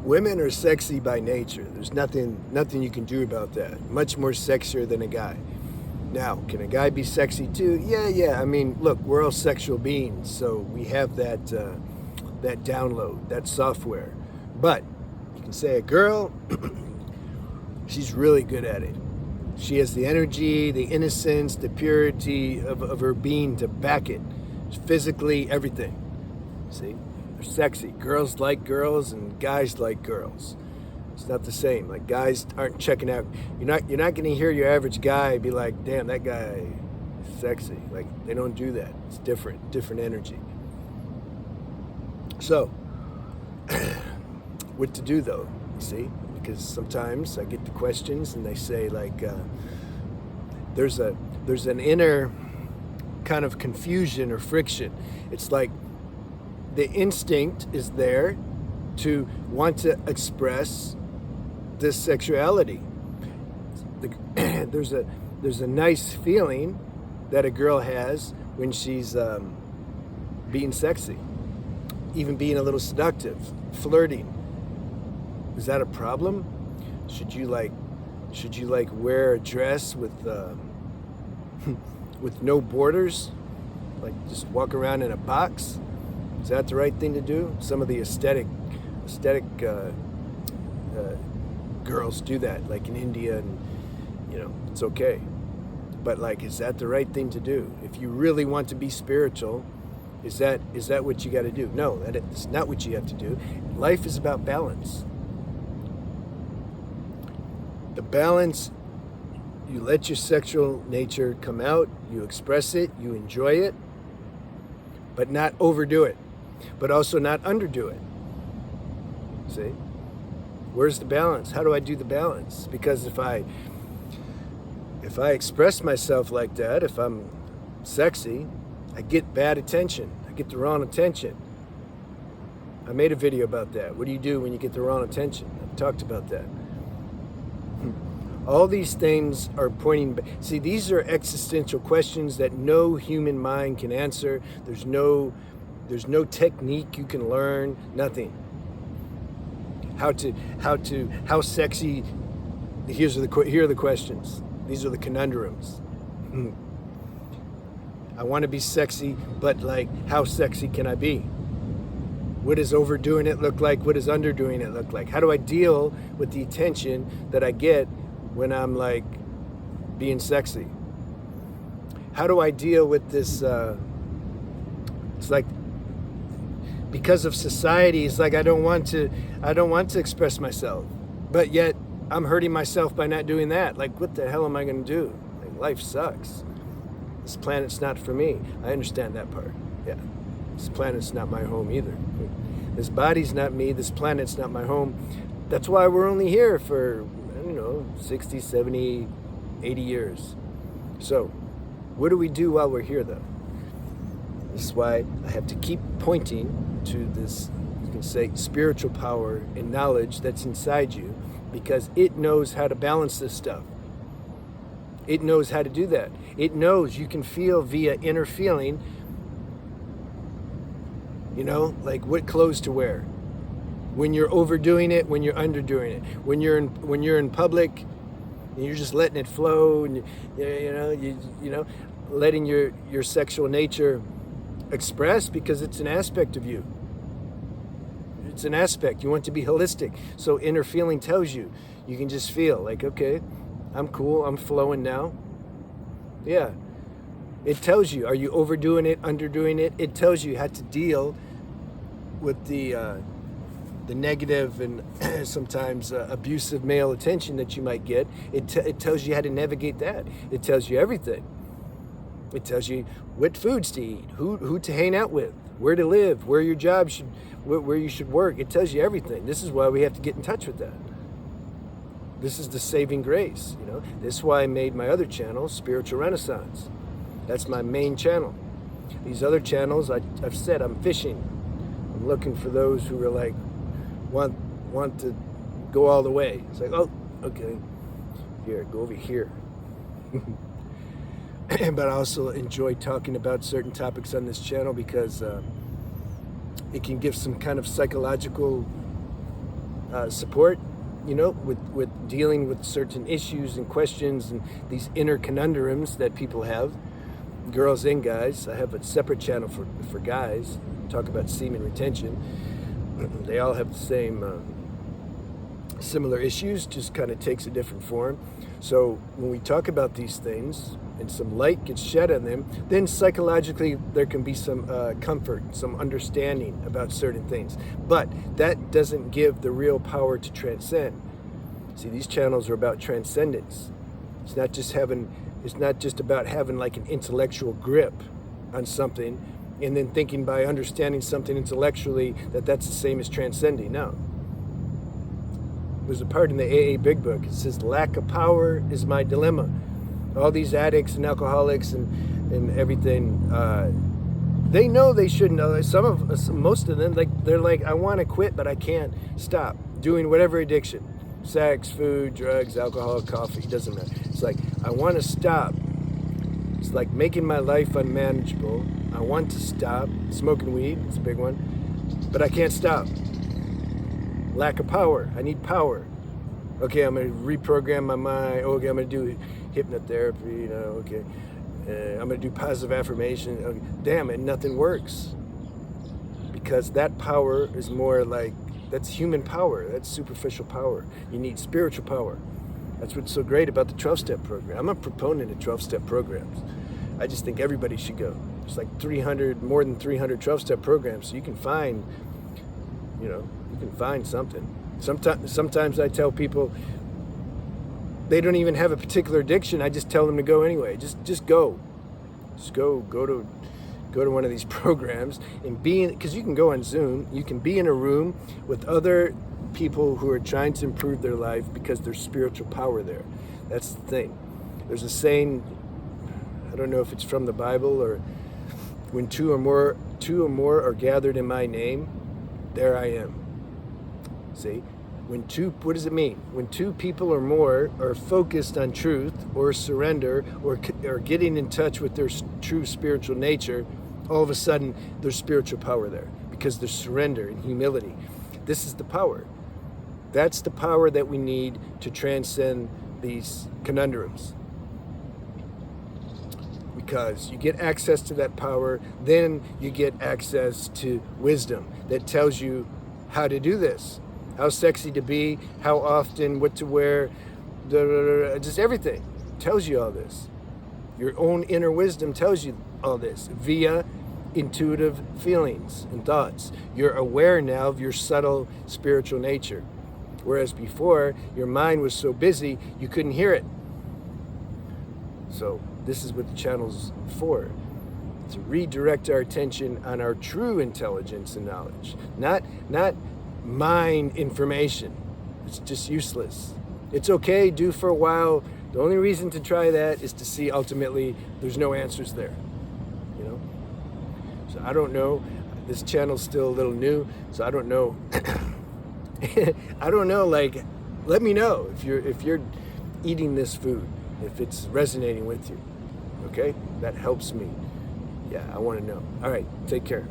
Women are sexy by nature. There's nothing you can do about that. Much more sexier than a guy. Now, can a guy be sexy too? Yeah. I mean, look, we're all sexual beings, so we have that download, that software. But you can say a girl, she's really good at it. She has the energy, the innocence, the purity of her being to back it. Physically, everything. See? They're sexy. Girls like girls and guys like girls. It's not the same. Like, guys aren't checking out. You're not gonna hear your average guy be like, damn, that guy is sexy. Like, they don't do that. It's different energy. So, what to do though, you see? Because sometimes I get the questions and they say like, there's an inner kind of confusion or friction. It's like the instinct is there to want to express this sexuality. There's a nice feeling that a girl has when she's being sexy, even being a little seductive, flirting. Is that a problem? Should you like wear a dress with with no borders, like just walk around in a box? Is that the right thing to do? Some of the aesthetic girls do that, like in India, and it's okay. But like, is that the right thing to do? If you really want to be spiritual, is that what you got to do? No, that's not what you have to do. Life is about balance. The balance, you let your sexual nature come out, you express it, you enjoy it, but not overdo it, but also not underdo it. See? Where's the balance? How do I do the balance? Because if I express myself like that, if I'm sexy, I get bad attention. I get the wrong attention. I made a video about that. What do you do when you get the wrong attention? I've talked about that. All these things are pointing back. See, these are existential questions that no human mind can answer. There's no technique you can learn, nothing. How sexy, here are the questions. These are the conundrums. I want to be sexy, but like, how sexy can I be? What does overdoing it look like? What does underdoing it look like? How do I deal with the attention that I get when I'm like being sexy? How do I deal with this? It's like, because of society, it's like I don't want to express myself, but yet I'm hurting myself by not doing that. Like, what the hell am I going to do? Like, life sucks. This planet's not for me. I understand that part. Yeah, this planet's not my home either. This body's not me. This planet's not my home. That's why we're only here for 60, 70, 80 years. So what do we do while we're here though? This is why I have to keep pointing to this, you can say, spiritual power and knowledge that's inside you, because it knows how to balance this stuff. It knows how to do that. It knows you can feel via inner feeling, like what clothes to wear, when you're overdoing it, when you're underdoing it, when you're in public and you're just letting it flow, and letting your sexual nature express, because it's an aspect of you. It's an aspect. You want to be holistic. So inner feeling tells you can just feel like, okay, I'm cool, I'm flowing now. Yeah. It tells you, are you overdoing it, underdoing it? It tells you how to deal with the negative and sometimes abusive male attention that you might get. It tells you how to navigate that. It tells you everything. It tells you what foods to eat, who to hang out with, where to live, where your job where you should work. It tells you everything. This is why we have to get in touch with that. This is the saving grace, This is why I made my other channel, Spiritual Renaissance. That's my main channel. These other channels, I've said, I'm fishing. I'm looking for those who are like, want to go all the way. It's like, oh, okay, here, go over here. But I also enjoy talking about certain topics on this channel because it can give some kind of psychological support, with dealing with certain issues and questions and these inner conundrums that people have, girls and guys. I have a separate channel for guys, talk about semen retention. They all have the same similar issues, just kind of takes a different form. So when we talk about these things and some light gets shed on them, then psychologically there can be some comfort, some understanding about certain things. But that doesn't give the real power to transcend. See, these channels are about transcendence. It's not just about having like an intellectual grip on something and then thinking by understanding something intellectually that that's the same as transcending. No. There's a part in the AA Big Book. It says, lack of power is my dilemma. All these addicts and alcoholics and everything, they know they shouldn't know. Most of them, they're like, I want to quit, but I can't stop doing whatever addiction. Sex, food, drugs, alcohol, coffee, doesn't matter. It's like, I want to stop. It's like making my life unmanageable. I want to stop. Smoking weed, it's a big one. But I can't stop. Lack of power. I need power. Okay, I'm going to reprogram my mind. Okay, I'm going to do hypnotherapy, okay. I'm going to do positive affirmation. Okay. Damn it, nothing works. Because that power is more like, that's human power. That's superficial power. You need spiritual power. That's what's so great about the 12-step program. I'm a proponent of 12-step programs. I just think everybody should go. There's like more than 300 12-step programs, so you can find, you can find something. Sometimes I tell people they don't even have a particular addiction. I just tell them to go anyway. Just go. Just go to one of these programs and because you can go on Zoom. You can be in a room with other people who are trying to improve their life because there's spiritual power there. That's the thing. There's a saying, I don't know if it's from the Bible or when two or more are gathered in my name, there I am. See? What does it mean? When two people or more are focused on truth or surrender or getting in touch with their true spiritual nature, all of a sudden there's spiritual power there because there's surrender and humility. This is the power. That's the power that we need to transcend these conundrums. Because you get access to that power, then you get access to wisdom that tells you how to do this. How sexy to be, how often, what to wear, just everything tells you all this. Your own inner wisdom tells you all this via intuitive feelings and thoughts. You're aware now of your subtle spiritual nature. Whereas before, your mind was so busy, you couldn't hear it. So this is what the channel's for. To redirect our attention on our true intelligence and knowledge. Not mind information. It's just useless. It's okay, do for a while. The only reason to try that is to see ultimately there's no answers there. So I don't know. This channel's still a little new, so I don't know. I don't know, let me know if you're eating this food, if it's resonating with you. Okay? That helps me. Yeah, I want to know. All right, take care.